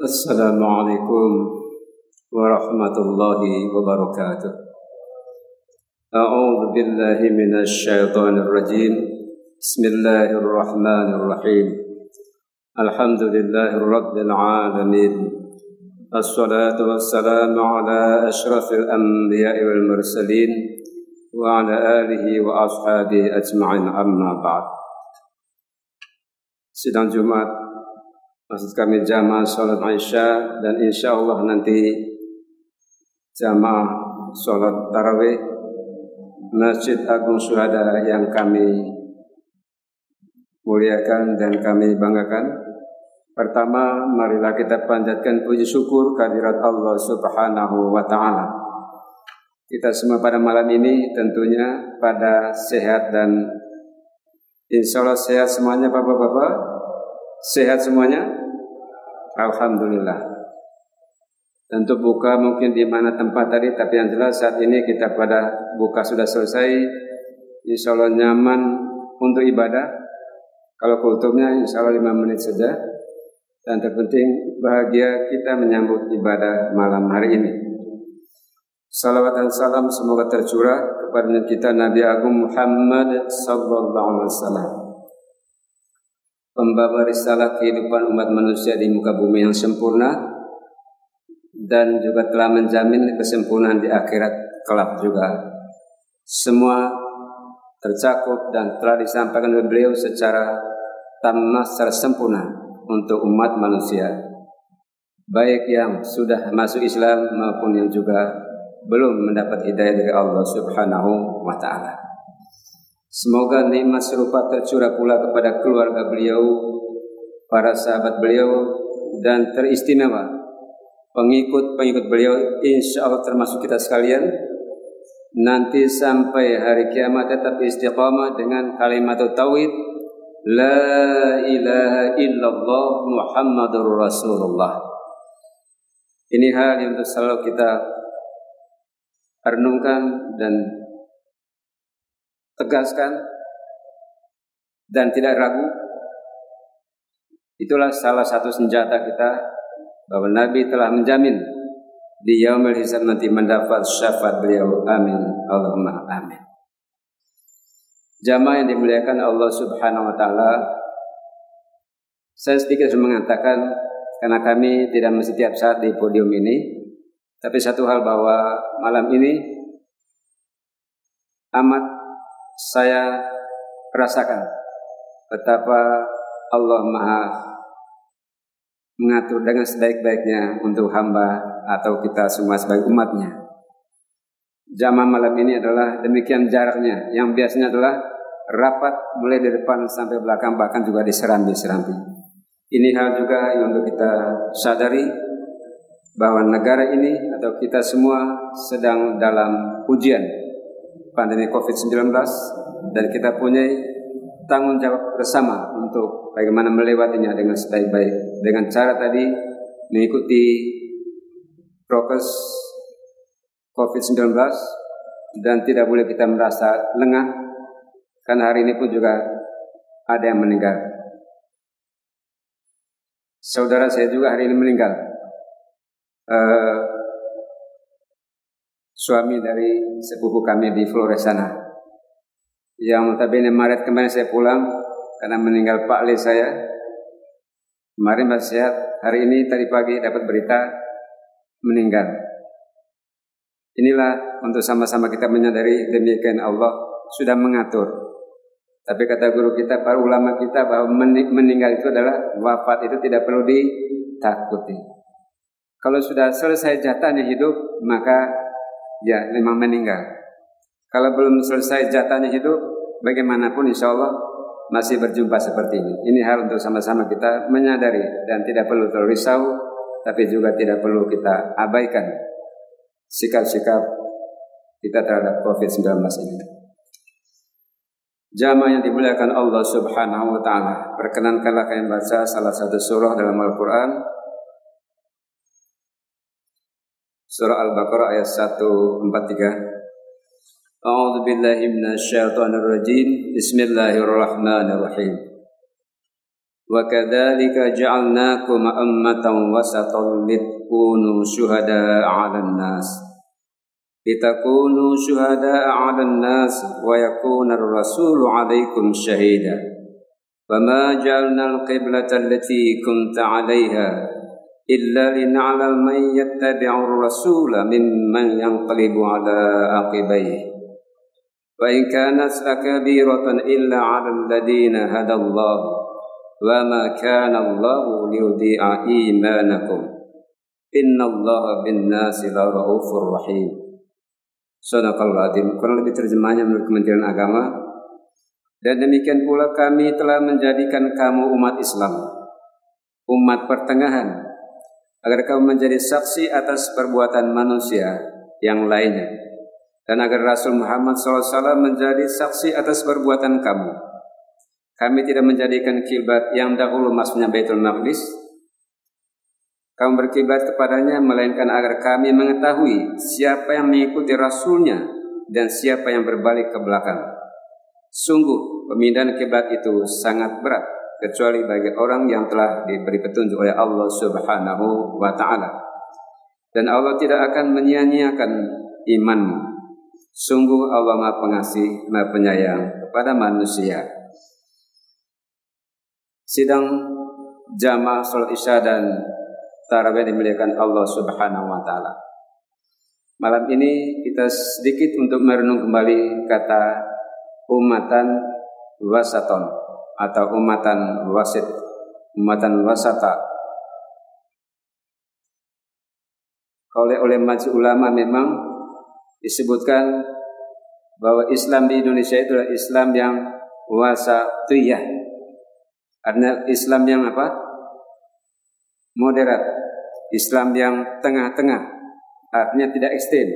Assalamualaikum warahmatullahi wabarakatuh. A'udzu billahi minasy syaithanir rajim. Bismillahirrahmanirrahim. Alhamdulillahirabbil alamin. Assalatu wassalamu ala asyrafil anbiya'i wal mursalin wa ala alihi wa ashabihi ajma'in, amma ba'd. Sidang Jumat maksud kami jamaah sholat Isya, dan insya Allah nanti jamaah sholat tarawih Masjid Agung Syuhada yang kami muliakan dan kami banggakan. Pertama, marilah kita panjatkan puji syukur kehadirat Allah Subhanahu wa Ta'ala. Kita semua pada malam ini tentunya pada sehat dan insya Allah sehat semuanya. Bapak-bapak sehat semuanya? Alhamdulillah. Tentu buka mungkin di mana tempat tadi, tapi yang jelas saat ini kita pada buka sudah selesai. Insya Allah nyaman untuk ibadah. Kalau kultumnya insya Allah 5 menit saja. Dan terpenting bahagia kita menyambut ibadah malam hari ini. Salawat dan salam semoga tercurah kepada kita Nabi Agung Muhammad sallallahu alaihi wasallam, pembawa risalah kehidupan umat manusia di muka bumi yang sempurna, dan juga telah menjamin kesempurnaan di akhirat kelak juga. Semua tercakup dan telah disampaikan oleh beliau secara tamat, secara sempurna untuk umat manusia, baik yang sudah masuk Islam maupun yang juga belum mendapat hidayah dari Allah Subhanahu wa Ta'ala. Semoga nikmat serupa tercurah pula kepada keluarga beliau, para sahabat beliau, dan teristimewa pengikut-pengikut beliau, insya Allah termasuk kita sekalian, nanti sampai hari kiamat tetap istiqamah dengan kalimat tauhid La ilaha illallah Muhammadur Rasulullah. Ini hal yang selalu kita renungkan dan tegaskan dan tidak ragu. Itulah salah satu senjata kita, bahwa Nabi telah menjamin di yaumil hisab nanti mendapat syafaat beliau. Amin Allahumma amin. Jamaah yang dimuliakan Allah Subhanahu wa Ta'ala, saya sedikit mengatakan, karena kami tidak mesti tiap saat di podium ini, tapi satu hal bahwa malam ini amat saya rasakan betapa Allah Maha mengatur dengan sebaik-baiknya untuk hamba atau kita semua sebagai umatnya. Jamaah malam ini adalah demikian jaraknya, yang biasanya adalah rapat mulai dari depan sampai belakang, bahkan juga diserambi-serambi. Ini hal juga yang untuk kita sadari, bahwa negara ini atau kita semua sedang dalam ujian pandemi COVID-19, dan kita punya tanggung jawab bersama untuk bagaimana melewatinya dengan sebaik-baik, dengan cara tadi mengikuti prokes COVID-19, dan tidak boleh kita merasa lengah, karena hari ini pun juga ada yang meninggal. Saudara saya juga hari ini meninggal, suami dari sepupu kami di Flores sana, yang notabene Maret kemarin saya pulang karena meninggal Pak Le saya. Kemarin masih sehat, hari ini tadi pagi dapat berita meninggal. Inilah untuk sama-sama kita menyadari demikian Allah sudah mengatur. Tapi kata guru kita, para ulama kita, bahwa meninggal itu adalah wafat, itu tidak perlu ditakuti. Kalau sudah selesai jatahnya hidup, maka ya memang meninggal. Kalau belum selesai jatahnya hidup, bagaimanapun insya Allah masih berjumpa seperti ini. Ini hal untuk sama-sama kita menyadari, dan tidak perlu terrisau, tapi juga tidak perlu kita abaikan sikap-sikap kita terhadap COVID-19 ini. Jamaah yang dimuliakan Allah Subhanahu wa Ta'ala, perkenankanlah kalian baca salah satu surah dalam Al-Quran, surah Al-Baqarah ayat 143. A'udzu billahi minasyaitonir rajim. Bismillahirrahmanirrahim. Wa kadzalika ja'alnakum ummatan wasatan litakunu syuhada'a 'alan nas. Litakunu syuhada'a 'alan nas wa yakuna ar-rasulu 'alaikum syahida. Wa ma ja'alna al-qiblata allati kunta 'alaiha illa lin'alama man yattabi'u ar-rasula mimman yanqalibu 'ala aqibaihi. Wa in kanat lakabiratan illa 'alal ladina hadallahu wa ma kana Allahu liyudhi'a imanakum innallaha bin-nasi laraufur rahim. Shadaqallahu adzim. Kurang lebih terjemahnya menurut Kementerian Agama. Dan demikian pula kami telah menjadikan kamu umat Islam, umat pertengahan, agar kamu menjadi saksi atas perbuatan manusia yang lainnya, dan agar Rasul Muhammad SAW menjadi saksi atas perbuatan kamu. Kami tidak menjadikan kiblat yang dahulu maksudnya Baitul Maqdis kamu berkiblat kepadanya, melainkan agar kami mengetahui siapa yang mengikuti Rasulnya dan siapa yang berbalik ke belakang. Sungguh pemindahan kiblat itu sangat berat, kecuali bagi orang yang telah diberi petunjuk oleh Allah Subhanahu wa Ta'ala. Dan Allah tidak akan menyia-nyiakan imanmu. Sungguh Allah Maha Pengasih, Maha Penyayang kepada manusia. Sidang jamaah salat Isya dan tarawih dimuliakan Allah Subhanahu wa Ta'ala. Malam ini kita sedikit untuk merenung kembali kata umatan wasaton atau umatan wasit, umatan wasata. Oleh majelis ulama memang disebutkan bahwa Islam di Indonesia itu adalah Islam yang wasatiyah. Artinya Islam yang apa? Moderat. Islam yang tengah-tengah. Artinya tidak ekstrem.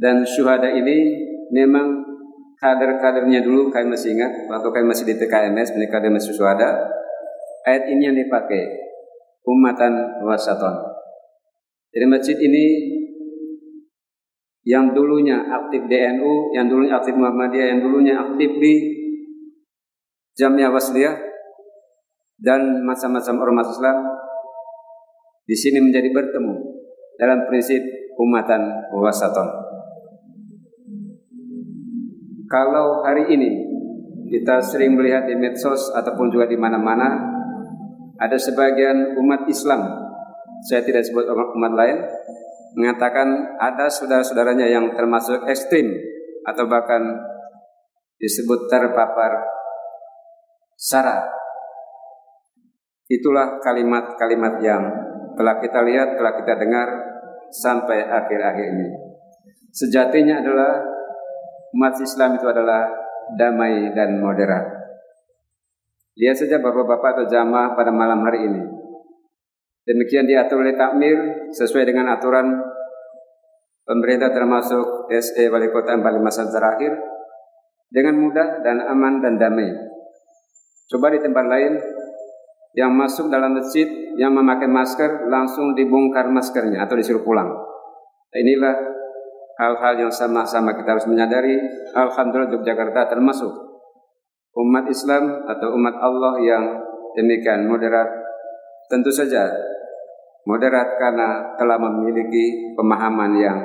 Dan syuhada ini memang kader-kadernya dulu, kami masih ingat waktu kami masih di TKMS, menikah dengan syuhada. Ayat ini yang dipakai, umatan wasaton. Jadi masjid ini yang dulunya aktif di NU, yang dulunya aktif Muhammadiyah, yang dulunya aktif di Jamiah Wasliyah dan macam-macam ormas Islam di sini menjadi bertemu dalam prinsip umatan wasaton. Kalau hari ini kita sering melihat di medsos ataupun juga di mana-mana ada sebagian umat Islam, saya tidak sebut umat lain, mengatakan ada saudara-saudaranya yang termasuk ekstrim atau bahkan disebut terpapar SARA. Itulah kalimat-kalimat yang telah kita lihat, telah kita dengar sampai akhir-akhir ini. Sejatinya adalah umat Islam itu adalah damai dan moderat. Lihat saja bapak-bapak atau jamaah pada malam hari ini. Demikian diatur oleh takmir sesuai dengan aturan pemerintah termasuk SE Wali Kota 4 masa terakhir dengan mudah dan aman dan damai. Coba di tempat lain yang masuk dalam masjid yang memakai masker langsung dibongkar maskernya atau disuruh pulang. Inilah hal-hal yang sama-sama kita harus menyadari. Alhamdulillah Yogyakarta termasuk umat Islam atau umat Allah yang demikian moderat. Tentu saja moderat karena telah memiliki pemahaman yang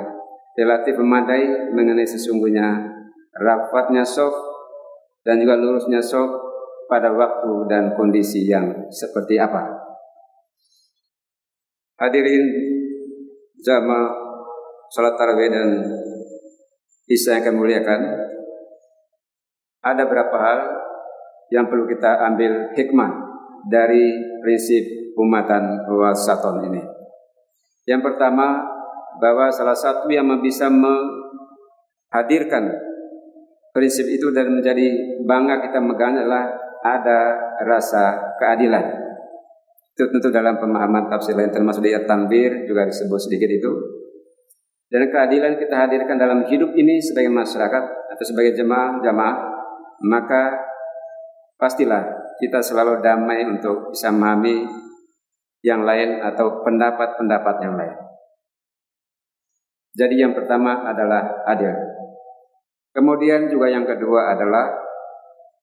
relatif memadai mengenai sesungguhnya rapatnya shaf dan juga lurusnya shaf pada waktu dan kondisi yang seperti apa. Hadirin jamaah salat tarawih dan Isya yang kami muliakan, ada beberapa hal yang perlu kita ambil hikmah dari prinsip umatan wasaton ini. Yang pertama, bahwa salah satu yang bisa menghadirkan prinsip itu dan menjadi bangga kita megang adalah ada rasa keadilan. Itu tentu dalam pemahaman tafsir lain termasuk di At-Tanbir juga disebut sedikit itu. Dan keadilan kita hadirkan dalam hidup ini sebagai masyarakat atau sebagai jemaah, maka pastilah kita selalu damai untuk bisa memahami yang lain atau pendapat-pendapat yang lain. Jadi yang pertama adalah adil. Kemudian juga yang kedua adalah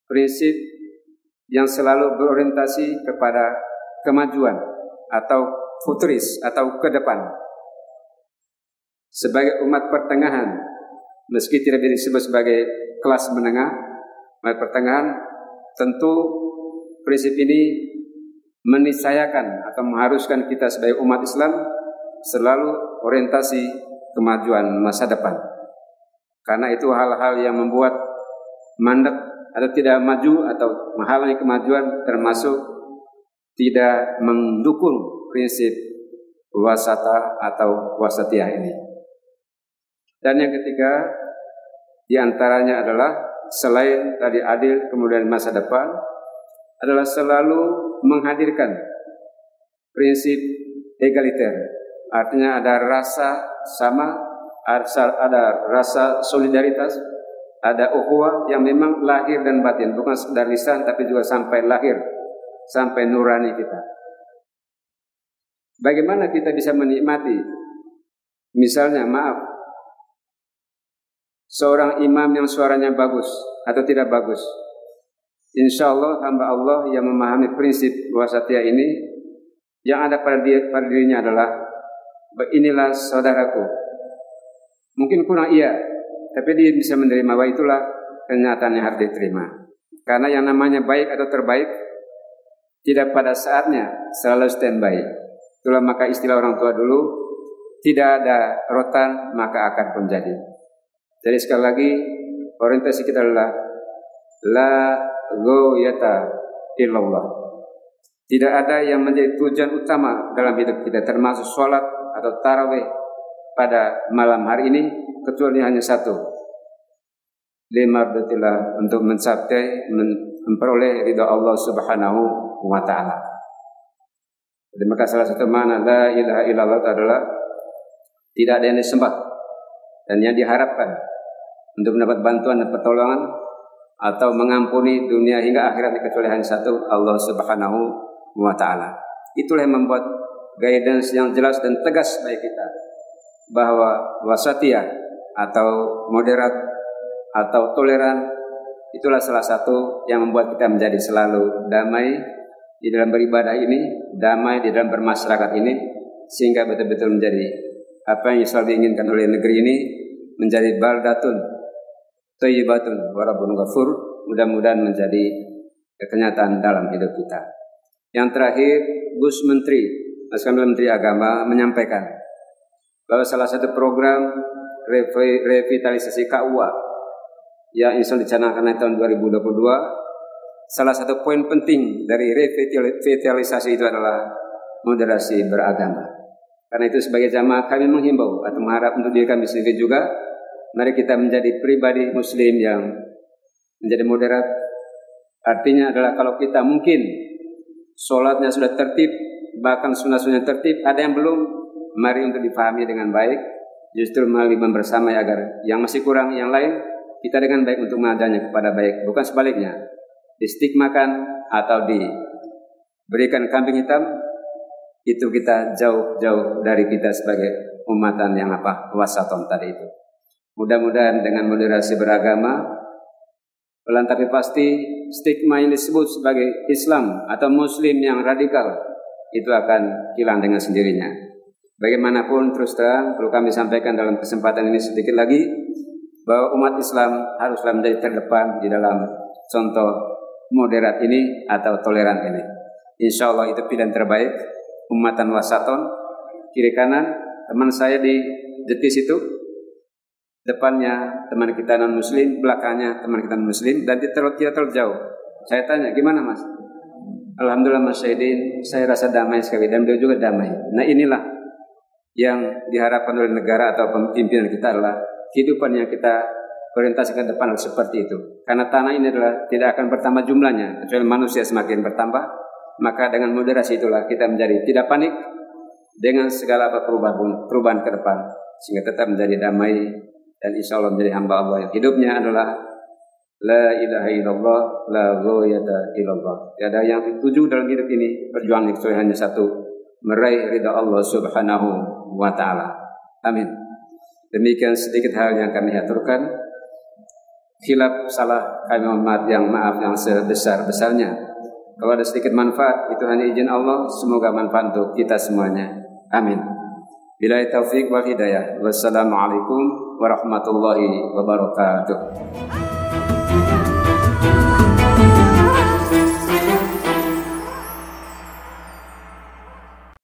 prinsip yang selalu berorientasi kepada kemajuan atau futuris atau ke depan. Sebagai umat pertengahan, meski tidak disebut sebagai kelas menengah, umat pertengahan, tentu prinsip ini meniscayakan atau mengharuskan kita sebagai umat Islam selalu orientasi kemajuan masa depan. Karena itu hal-hal yang membuat mandek atau tidak maju atau menghalangi kemajuan, termasuk tidak mendukung prinsip wasata atau wasatiyah ini. Dan yang ketiga, diantaranya adalah selain tadi adil kemudian masa depan, adalah selalu menghadirkan prinsip egaliter. Artinya ada rasa sama, ada rasa solidaritas, ada ukhuwah yang memang lahir dan batin, bukan sekedar lisan tapi juga sampai lahir, sampai nurani kita. Bagaimana kita bisa menikmati, misalnya seorang imam yang suaranya bagus atau tidak bagus? Insya Allah hamba Allah yang memahami prinsip wasatiyah ini, yang ada pada dirinya adalah, inilah saudaraku. Mungkin kurang iya, tapi dia bisa menerima bahwa itulah kenyataan yang harus diterima. Karena yang namanya baik atau terbaik tidak pada saatnya selalu standby. Itulah maka istilah orang tua dulu, tidak ada rotan maka akan pun jadi. Jadi sekali lagi orientasi kita adalah la ghayata illallah. Tidak ada yang menjadi tujuan utama dalam hidup kita, termasuk sholat atau tarawih pada malam hari ini, kecuali hanya satu, limardatillah, untuk mencapai memperoleh ridha Allah Subhanahu wa taala. Jadi maka salah satu makna la ilaha illallah adalah tidak ada yang disembah dan yang diharapkan untuk mendapat bantuan dan pertolongan atau mengampuni dunia hingga akhirat kecuali hanya satu, Allah Subhanahu wa taala. Itulah yang membuat guidance yang jelas dan tegas bagi kita bahwa wasatiyah atau moderat atau toleran itulah salah satu yang membuat kita menjadi selalu damai di dalam beribadah ini, damai di dalam bermasyarakat ini, sehingga betul-betul menjadi apa yang selalu diinginkan oleh negeri ini, menjadi baldatun thayyibatun wa rabbun ghafur. Mudah-mudahan menjadi kenyataan dalam hidup kita. Yang terakhir, Gus Menteri, Menteri Agama menyampaikan bahwa salah satu program revitalisasi KUA yang insya Allah dicanangkan tahun 2022, salah satu poin penting dari revitalisasi itu adalah moderasi beragama. Karena itu sebagai jamaah kami menghimbau atau mengharap untuk diri kami sendiri juga, mari kita menjadi pribadi muslim yang menjadi moderat. Artinya adalah kalau kita mungkin sholatnya sudah tertib, bahkan sunnah-sunnah tertib, ada yang belum, mari untuk dipahami dengan baik, justru melalui bersama agar yang masih kurang yang lain, kita dengan baik untuk mengajarnya kepada baik, bukan sebaliknya, distigmakan atau diberikan kambing hitam, itu kita jauh-jauh dari kita sebagai umatan yang wasaton tadi itu. Mudah-mudahan dengan moderasi beragama, tapi pasti stigma yang disebut sebagai Islam atau Muslim yang radikal itu akan hilang dengan sendirinya. Bagaimanapun terus terang perlu kami sampaikan dalam kesempatan ini sedikit lagi bahwa umat Islam haruslah menjadi terdepan di dalam contoh moderat ini atau toleran ini. Insya Allah itu pilihan terbaik umatan wasaton, kiri kanan teman saya di Jetis itu, depannya teman kita non muslim, belakangnya teman kita non muslim, dan tidak terlalu jauh. Saya tanya, gimana mas? Alhamdulillah Mas Syahidin, saya rasa damai sekali dan beliau juga damai. Nah inilah yang diharapkan oleh negara atau pimpinan kita adalah kehidupan yang kita orientasikan ke depan seperti itu. Karena tanah ini adalah tidak akan bertambah jumlahnya, kecuali manusia semakin bertambah. Maka dengan moderasi itulah kita menjadi tidak panik dengan segala perubahan ke depan, sehingga tetap menjadi damai. Dan insya Allah menjadi hamba Allah yang hidupnya adalah la ilaha illallah, la ghayata illallah. Tiada yang dituju dalam hidup ini berjuang kecuali hanya satu, meraih ridha Allah Subhanahu wa taala. Amin. Demikian sedikit hal yang kami aturkan. Khilaf salah kami maaf yang sebesar-besarnya. Kalau ada sedikit manfaat, itu hanya izin Allah. Semoga manfaat untuk kita semuanya. Amin. Billahi taufiq wal hidayah. Wassalamualaikum warahmatullahi wabarakatuh.